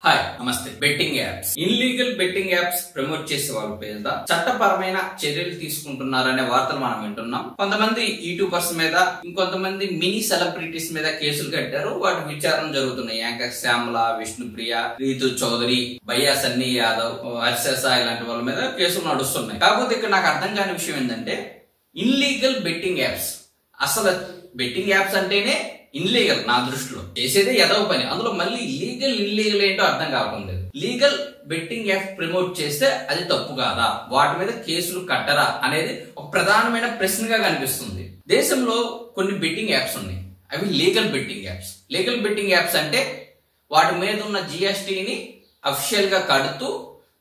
Hi నమస్తే. Betting apps, illegal betting apps promote చేసే వాళ్ళ మీద చట్టపరమైన చర్యలు తీసుకుంటున్నారనే వార్తలు మనం వింటున్నాం. కొంతమంది యూట్యూబర్స్ మీద, ఇంకొంతమంది మినీ సెలబ్రిటీస్ మీద కేసులు కట్టారు. వాటి విచారణ జరుగుతున్నాయి. యాంకర్ శ్యామల, విష్ణుప్రియ, రీతు చౌదరి, భయ్యా సన్నీ యాదవ్, హర్ష ఇలాంటి వాళ్ళ మీద కేసులు నడుస్తున్నాయి. కాకపోతే ఇక్కడ నాకు అర్థం కాని విషయం ఏంటంటే, ఇన్లీగల్ బెట్టింగ్ యాప్స్, అసలు బెట్టింగ్ యాప్స్ అంటేనే ఇన్లీగల్. నా దృష్టిలో చేసేదే ఎదవ పని, అందులో మళ్ళీ లీగల్ ఇన్లీగల్ ఏంటో అర్థం కావడం లేదు. లీగల్ బెట్టింగ్ యాప్ ప్రమోట్ చేస్తే అది తప్పు కాదా, వాటి మీద కేసులు కట్టరా అనేది ఒక ప్రధానమైన ప్రశ్నగా కనిపిస్తుంది. దేశంలో కొన్ని బెట్టింగ్ యాప్స్ ఉన్నాయి, అవి legal betting apps. Legal betting apps అంటే వాటి మీద ఉన్న జిఎస్టిని అఫిషియల్ గా కడుతూ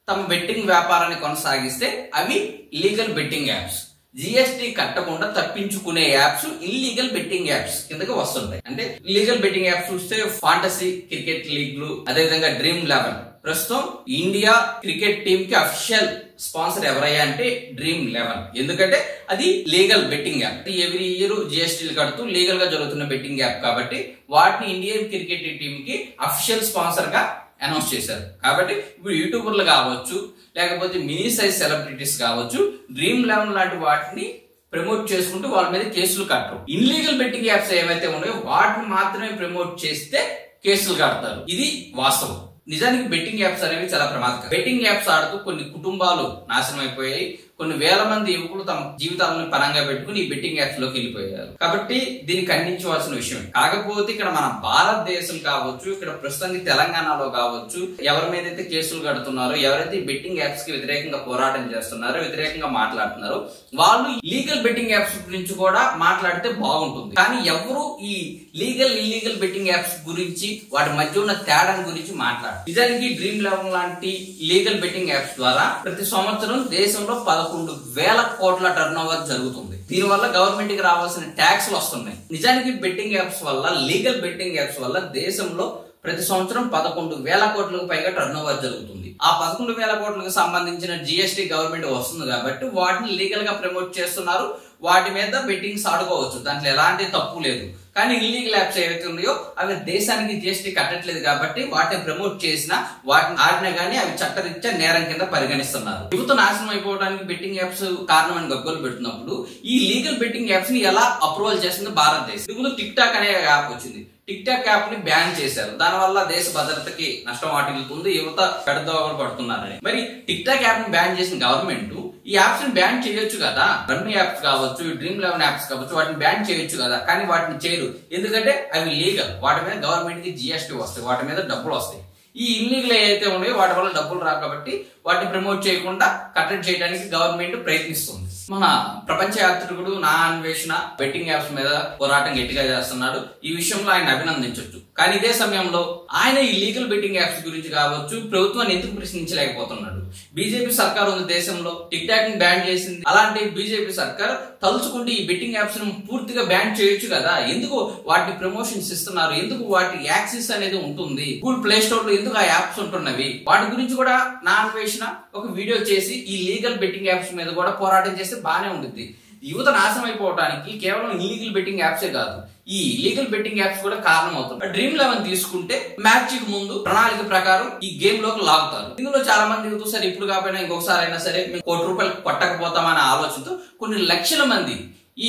తమ బెట్టింగ్ వ్యాపారాన్ని కొనసాగిస్తే అవి లీగల్ బెట్టింగ్ యాప్స్. జిఎస్టి కట్టకుండా తప్పించుకునే యాప్స్ ఇల్లీగల్ బెట్టింగ్ యాప్స్ కిందకి వస్తుంటాయి. అంటే లీగల్ బెట్టింగ్ యాప్స్ చూస్తే ఫాంటసీ క్రికెట్ లీగ్లు, అదేవిధంగా డ్రీమ్11. ప్రస్తుతం ఇండియా క్రికెట్ టీమ్ కి అఫిషియల్ స్పాన్సర్ ఎవరయ్యా అంటే డ్రీమ్11. ఎందుకంటే అది legal betting app. Every year జిఎస్టీలు కడుతూ లీగల్ గా జరుగుతున్న బెట్టింగ్ యాప్ కాబట్టి వాటిని ఇండియన్ క్రికెట్ టీమ్ కి అఫిషియల్ స్పాన్సర్ గా అనౌన్స్ చేశారు. కాబట్టి ఇప్పుడు యూట్యూబర్లు కావచ్చు, లేకపోతే మినీ సైజ్ సెలబ్రిటీస్ కావచ్చు, డ్రీమ్11 లాంటి వాటిని ప్రమోట్ చేసుకుంటూ వాళ్ళ మీద కేసులు కట్టరు. ఇన్లీగల్ బెట్టింగ్ యాప్స్ ఏవైతే ఉన్నాయో వాటిని మాత్రమే ప్రమోట్ చేస్తే కేసులు కడతారు. ఇది వాస్తవం. నిజానికి బెట్టింగ్ యాప్స్ అనేవి చాలా ప్రమాదకరం. బెట్టింగ్ యాప్స్ ఆడుతూ కొన్ని కుటుంబాలు నాశనం అయిపోయాయి. కొన్ని వేల మంది యువకులు తమ జీవితాలను పరంగా పెట్టుకుని ఈ బెట్టింగ్ యాప్స్ లోకి వెళ్ళిపోయారు. కాబట్టి దీన్ని ఖండించవలసిన విషయం. కాకపోతే ఇక్కడ మన భారతదేశం కావచ్చు, ఇక్కడ ప్రస్తుతానికి తెలంగాణలో కావచ్చు, ఎవరి మీద అయితే కేసులు కడుతున్నారో, ఎవరైతే బెట్టింగ్ యాప్స్ కి వ్యతిరేకంగా పోరాటం చేస్తున్నారో, వ్యతిరేకంగా మాట్లాడుతున్నారో, వాళ్ళు లీగల్ బెట్టింగ్ యాప్స్ గురించి కూడా మాట్లాడితే బాగుంటుంది. కానీ ఎవరు ఈ లీగల్ ఇల్లీగల్ బెట్టింగ్ యాప్స్ గురించి, వాటి మధ్య ఉన్న తేడా గురించి మాట్లాడారు. నిజానికి డ్రీమ్11 లాంటి లీగల్ బెట్టింగ్ యాప్స్ ద్వారా ప్రతి సంవత్సరం దేశంలో 11,000 కోట్ల టర్న్ ఓవర్ జరుగుతుంది. దీనివల్ల గవర్నమెంట్ కి రావాల్సిన ట్యాక్స్లు వస్తున్నాయి. నిజానికి బెట్టింగ్ యాప్స్ వల్ల, లీగల్ బెట్టింగ్ యాప్స్ వల్ల దేశంలో ప్రతి సంవత్సరం 11,000 కోట్లకు పైగా టర్న్ ఓవర్ జరుగుతుంది. ఆ 11,000 కోట్లకు సంబంధించిన జిఎస్టి గవర్నమెంట్ వస్తుంది కాబట్టి వాటిని లీగల్ గా ప్రమోట్ చేస్తున్నారు. వాటి మీద బెట్టింగ్స్ ఆడుకోవచ్చు, దాంట్లో ఎలాంటి తప్పు లేదు. కానీ ఇల్లీగల్ యాప్స్ ఏవైతే ఉన్నాయో అవి దేశానికి జిఎస్టీ కట్టట్లేదు కాబట్టి వాటిని ప్రమోట్ చేసినా, వాటిని ఆడినా గానీ అవి చట్టరీత్యా నేరం కింద పరిగణిస్తున్నారు. యువత నాశనం అయిపోవడానికి బెట్టింగ్ యాప్స్ కారణం అని గగ్గోలు పెడుతున్నప్పుడు ఈ లీగల్ బెట్టింగ్ యాప్స్ ని ఎలా అప్రూవల్ చేస్తుంది భారతదేశం? ఇప్పుడు టిక్ టాక్ అనే యాప్ వచ్చింది. టిక్ టాక్ యాప్ ని బ్యాన్ చేశారు. దానివల్ల దేశ భద్రతకి నష్టం వాటిల్లుతుంది, యువత పెడదోవలు పడుతున్నారని. మరి టిక్ టాక్ యాప్ ని బ్యాన్ చేసిన గవర్నమెంట్ ఈ యాప్స్ ని బ్యాన్ చేయొచ్చు కదా. రమ్మీ యాప్స్ కావచ్చు, డ్రీమ్11 యాప్స్ కావచ్చు, వాటిని బ్యాన్ చేయొచ్చు కదా. కానీ వాటిని చేయరు. ఎందుకంటే అవి లీగల్. వాటి మీద గవర్నమెంట్ కి జిఎస్టీ వస్తాయి, వాటి మీద డబ్బులు వస్తాయి. ఈ ఇల్లీగల్ ఏదైతే ఉన్నాయో వాటి వల్ల డబ్బులు రావు కాబట్టి వాటిని ప్రమోట్ చేయకుండా కట్టడి చేయడానికి గవర్నమెంట్ ప్రయత్నిస్తుంది. మన ప్రపంచ యాత్రికుడు నా అన్వేషణ బెట్టింగ్ యాప్స్ మీద పోరాటం గట్టిగా చేస్తున్నాడు. ఈ విషయంలో ఆయన అభినందించవచ్చు. కానీ ఇదే సమయంలో ఆయన ఈ లీగల్ బెట్టింగ్ యాప్స్ గురించి కావచ్చు ప్రభుత్వాన్ని ఎందుకు ప్రశ్నించలేకపోతున్నాడు? బీజేపీ సర్కార్ ఉంది దేశంలో, టిక్ టాక్ ని బ్యాన్ చేసింది. అలాంటి బీజేపీ సర్కార్ తలుచుకుంటే ఈ బెట్టింగ్ యాప్స్ ను పూర్తిగా బ్యాన్ చేయొచ్చు కదా. ఎందుకు వాటిని ప్రమోషన్స్ ఇస్తున్నారు? ఎందుకు వాటి యాక్సెస్ అనేది ఉంటుంది? గూగుల్ ప్లే స్టోర్ లో ఎందుకు ఆ యాప్స్ ఉంటున్నవి? వాటి గురించి కూడా నా అన్వేషణ ఒక వీడియో చేసి ఈ లీగల్ బెట్టింగ్ యాప్స్ మీద కూడా పోరాటం చేస్తే బానే ఉంటుంది. యువత నాశనం అయిపోవడానికి కేవలం ఇల్లీగల్ బెట్టింగ్ యాప్సే కాదు, ఈ లీగల్ బెట్టింగ్ యాప్స్ కూడా కారణం అవుతుంది. డ్రీమ్11 తీసుకుంటే మ్యాచ్ కి ముందు ప్రణాళిక ప్రకారం ఈ గేమ్ లోకి లాగుతారు. ఇందులో చాలా మంది యువత సరే ఇప్పుడు కాకపోయినా ఇంకొకసారి అయినా సరే మేము ₹1 కొట్టకపోతామనే ఆలోచనతో కొన్ని లక్షల మంది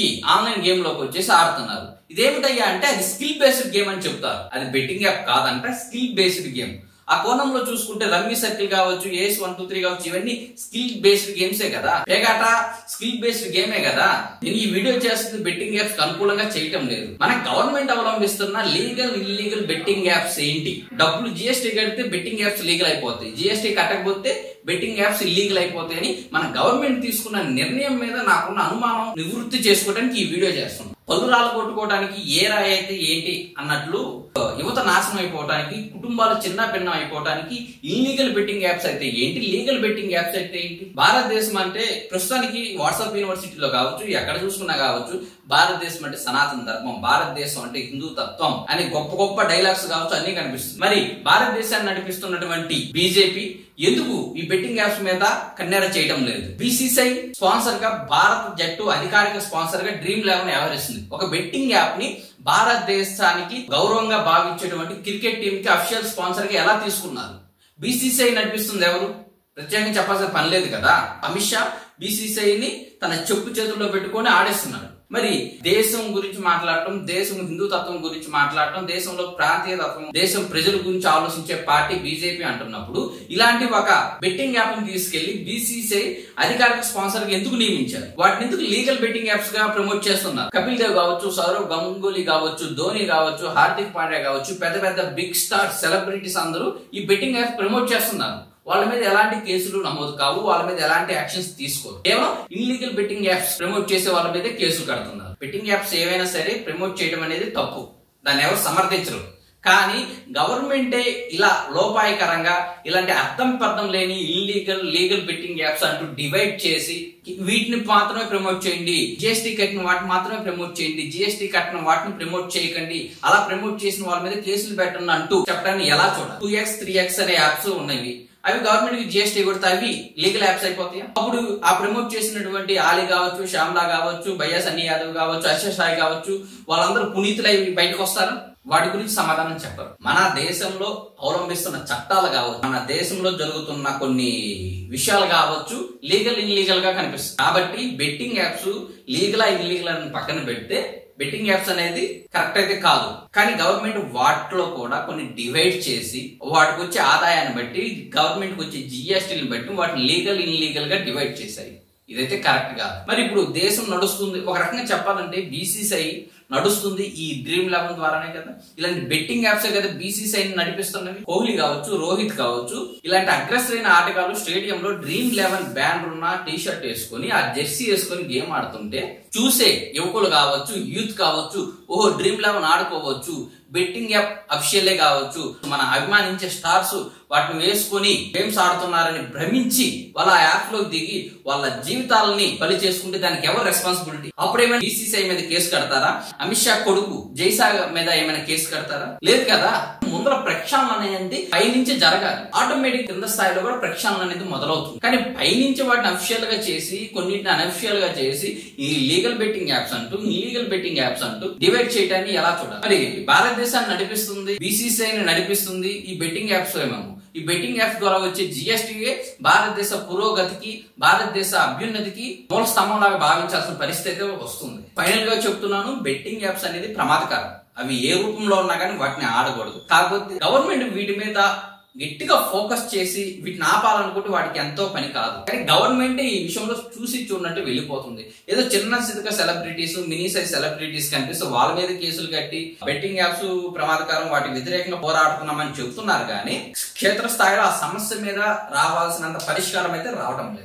ఈ ఆన్లైన్ గేమ్ లోకి వచ్చేసి ఆడుతున్నారు. ఇదేమిటయ్యా అంటే అది స్కిల్ బేస్డ్ గేమ్ అని చెప్తారు. అది బెట్టింగ్ యాప్ కాదంట, స్కిల్ బేస్డ్ గేమ్. ఆ కోణంలో చూసుకుంటే రమ్మీ సర్కిల్ కావచ్చు, ఏస్ 1 2 3 కావచ్చు, ఇవన్నీ స్కిల్ బేస్డ్ గేమ్సే కదా. పేగాట స్కిల్ బేస్డ్ గేమే కదా. నేను ఈ వీడియో చేస్తుంది బెట్టింగ్ యాప్స్ అనుకూలంగా చేయటం లేదు. మన గవర్నమెంట్ అవలంబిస్తున్న లీగల్ ఇల్లీగల్ బెట్టింగ్ యాప్స్ ఏంటి? డబ్బులు జిఎస్టీ కడితే బెట్టింగ్ యాప్స్ లీగల్ అయిపోతాయి, జిఎస్టీ కట్టకపోతే బెట్టింగ్ యాప్స్ ఇల్లీగల్ అయిపోతాయని మన గవర్నమెంట్ తీసుకున్న నిర్ణయం మీద నాకున్న అనుమానం నివృత్తి చేసుకోవడానికి ఈ వీడియో చేస్తున్నాను. పళ్ళు రాళ్ళు కొట్టుకోవడానికి ఏ రాయి అయితే ఏంటి అన్నట్లు యువత నాశనం అయిపోవడానికి, కుటుంబాలు చిన్న భిన్నం అయిపోవడానికి ఇల్లీగల్ బెట్టింగ్ యాప్స్ అయితే ఏంటి, లీగల్ బెట్టింగ్ యాప్స్ అయితే ఏంటి? భారతదేశం అంటే ప్రస్తుతానికి వాట్సాప్ యూనివర్సిటీలో కావచ్చు, ఎక్కడ చూసుకున్నా కావచ్చు, భారతదేశం అంటే సనాతన ధర్మం, భారతదేశం అంటే హిందూ తత్వం అని గొప్ప గొప్ప డైలాగ్స్ కావచ్చు అన్ని కనిపిస్తుంది. మరి భారతదేశాన్ని నడిపిస్తున్నటువంటి బీజేపీ ఎందుకు ఈ బెట్టింగ్ యాప్స్ మీద కన్నెర చేయడం లేదు? బీసీసీఐ స్పాన్సర్ గా భారత జట్టు అధికారిక స్పాన్సర్ గా డ్రీమ్11 వ్యవహరిస్తుంది. ఒక బెట్టింగ్ యాప్ ని భారతదేశానికి గౌరవంగా భావించేటువంటి క్రికెట్ టీమ్ కి అఫిషియల్ స్పాన్సర్ గా ఎలా తీసుకున్నారు? బీసీసీఐ నడిపిస్తుంది ఎవరు? ప్రత్యేకంగా చెప్పాల్సిన పని లేదు కదా. అమిత్ షా బీసీసీఐని తన చెప్పు చేతుల్లో పెట్టుకొని ఆడేస్తున్నాడు. మరి దేశం గురించి మాట్లాడటం, దేశం హిందూ తత్వం గురించి మాట్లాడటం, దేశంలో ప్రాంతీయ తత్వం, దేశం ప్రజల గురించి ఆలోచించే పార్టీ బీజేపీ అంటున్నప్పుడు ఇలాంటి ఒక బెట్టింగ్ యాప్ ని తీసుకెళ్లి బీసీసీఐ అధికారిక స్పాన్సర్ గా ఎందుకు నియమించారు? వాటిని ఎందుకు లీగల్ బెట్టింగ్ యాప్స్ గా ప్రమోట్ చేస్తున్నారు? కపిల్ దేవ్ కావచ్చు, సౌరవ్ గంగూలీ కావచ్చు, ధోని కావచ్చు, హార్దిక్ పాండ్యా కావచ్చు, పెద్ద పెద్ద బిగ్ స్టార్ సెలబ్రిటీస్ అందరూ ఈ బెట్టింగ్ యాప్ ప్రమోట్ చేస్తున్నారు. వాళ్ళ మీద ఎలాంటి కేసులు నమోదు కావు, వాళ్ళ మీద ఎలాంటి యాక్షన్స్ తీసుకోరు. కేవలం ఇన్లీగల్ బెట్టింగ్ యాప్స్ ప్రమోట్ చేసే వాళ్ళ మీద కేసులు కడుతున్నారు. బెట్టింగ్ యాప్స్ ఏవైనా సరే ప్రమోట్ చేయడం అనేది తప్పు, దాన్ని ఎవరు సమర్థించరు. కానీ గవర్నమెంటే ఇలా లోపాయకరంగా ఇలాంటి అర్థం పర్థం లేని లీగల్ బెట్టింగ్ యాప్స్ అంటూ డివైడ్ చేసి వీటిని మాత్రమే ప్రమోట్ చేయండి, జిఎస్టీ కట్టిన వాటిని మాత్రమే ప్రమోట్ చేయండి, జిఎస్టీ కట్టిన వాటిని ప్రమోట్ చేయకండి, అలా ప్రమోట్ చేసిన వాళ్ళ మీద కేసులు పెట్టండి అంటూ చెప్పడాన్ని ఎలా చూడాలి? 2x 3x అనే యాప్స్ ఉన్నాయి. అవి గవర్నమెంట్ కి జిఎస్టీ కొడితే అవి లీగల్ యాప్స్ అయిపోతాయి. అప్పుడు ఆ ప్రమోట్ చేసినటువంటి ఆలీ కావచ్చు, శ్యామ్లా కావచ్చు, భయ్యా సన్నీ యాదవ్ కావచ్చు, అర్షద్ సాయి కావచ్చు, వాళ్ళందరూ పునీతులై బయటకు వస్తారు. వాటి గురించి సమాధానం చెప్పరు. మన దేశంలో అవలంబిస్తున్న చట్టాలు కావచ్చు, మన దేశంలో జరుగుతున్న కొన్ని విషయాలు కావచ్చు, లీగల్ ఇన్లీగల్ గా కనిపిస్తుంది. కాబట్టి బెట్టింగ్ యాప్స్ లీగల్ ఇన్లీగల్ అని పక్కన పెడితే బెట్టింగ్ యాప్స్ అనేది కరెక్ట్ అయితే కాదు. కానీ గవర్నమెంట్ వాటిలో కూడా కొన్ని డివైడ్ చేసి వాటికి వచ్చే ఆదాయాన్ని బట్టి, గవర్నమెంట్ కి వచ్చే జిఎస్టీని బట్టి వాటిని లీగల్ ఇన్లీగల్ గా డివైడ్ చేశాయి. ఇదైతే కరెక్ట్ కాదు. మరి ఇప్పుడు దేశం నడుస్తుంది, ఒక రకంగా చెప్పాలంటే బీసీసీఐ నడుస్తుంది ఈ Dream11 ద్వారానే కదా. ఇలాంటి బెట్టింగ్ యాప్స్ కదా బీసీసీఐ నడిపిస్తున్నవి. కోహ్లీ కావచ్చు, రోహిత్ కావచ్చు, ఇలాంటి అగ్రశ్రైన ఆటగాళ్లు స్టేడియంలో Dream11 బ్యానర్ ఉన్న టీ షర్ట్ వేసుకొని, ఆ జెర్సీ వేసుకొని గేమ్ ఆడుతుంటే చూసే యువకులు కావచ్చు, యూత్ కావచ్చు, ఓహో Dream11 ఆడుకోవచ్చు, బెట్టింగ్ యాప్ అఫిషియలే కావచ్చు, మన అభిమానించే స్టార్స్ వాటిని వేసుకొని గేమ్స్ ఆడుతున్నారని భ్రమించి వాళ్ళ యాప్ లోకి దిగి వాళ్ళ జీవితాలని బలి చేసుకుంటే దానికి ఎవరు రెస్పాన్సిబిలిటీ? అప్పుడేమైనా బీసీసీఐ మీద కేసు కడతారా? అమిత్ షా కొడుకు జైసా మీద ఏమైనా కేసు కడతారా? లేదు కదా. ముందర ప్రక్షాళన అనేది పైనుంచి జరగాలి. ఆటోమేటిక్ కింద స్థాయిలో కూడా ప్రక్షాళన అనేది మొదలవుతుంది. కానీ పైనుంచి వాటిని అఫిషియల్ గా చేసి కొన్నిటిని అనఫిషియల్ గా చేసి ఈ లీగల్ బెట్టింగ్ యాప్స్ అంటూ, ఇల్లీగల్ బెట్టింగ్ యాప్స్ అంటూ డివైడ్ చేయడాన్ని ఎలా చూడాలి? మరి భారతదేశాన్ని నడిపిస్తుంది, బీసీసీఐని నడిపిస్తుంది ఈ బెట్టింగ్ యాప్స్. ఏమో ఈ బెట్టింగ్ యాప్స్ ద్వారా వచ్చే జిఎస్టీఏ భారతదేశ పురోగతికి, భారతదేశ అభ్యున్నతికి మూల స్తంభం లాగా భావించాల్సిన పరిస్థితి వస్తుంది. ఫైనల్ గా చెప్తున్నాను, బెట్టింగ్ యాప్స్ అనేది ప్రమాదకరం. అవి ఏ రూపంలో ఉన్నా కానీ వాటిని ఆడకూడదు. కాకపోతే గవర్నమెంట్ వీటి మీద గట్టిగా ఫోకస్ చేసి వీటిని ఆపాలనుకుంటే వాటికి ఎంతో పని కాదు. కానీ గవర్నమెంట్ ఈ విషయంలో చూసి చూడనట్టు వెళ్ళిపోతుంది. ఏదో చిన్న చితక సెలబ్రిటీస్, మినీ సైజ్ సెలబ్రిటీస్ కనిపిస్తే వాళ్ళ మీద కేసులు కట్టి బెట్టింగ్ యాప్స్ ప్రమాదకరం, వాటి వ్యతిరేకంగా పోరాడుతున్నామని చెబుతున్నారు. కానీ క్షేత్రస్థాయిలో ఆ సమస్య మీద రావాల్సినంత పరిష్కారం అయితే రావడం లేదు.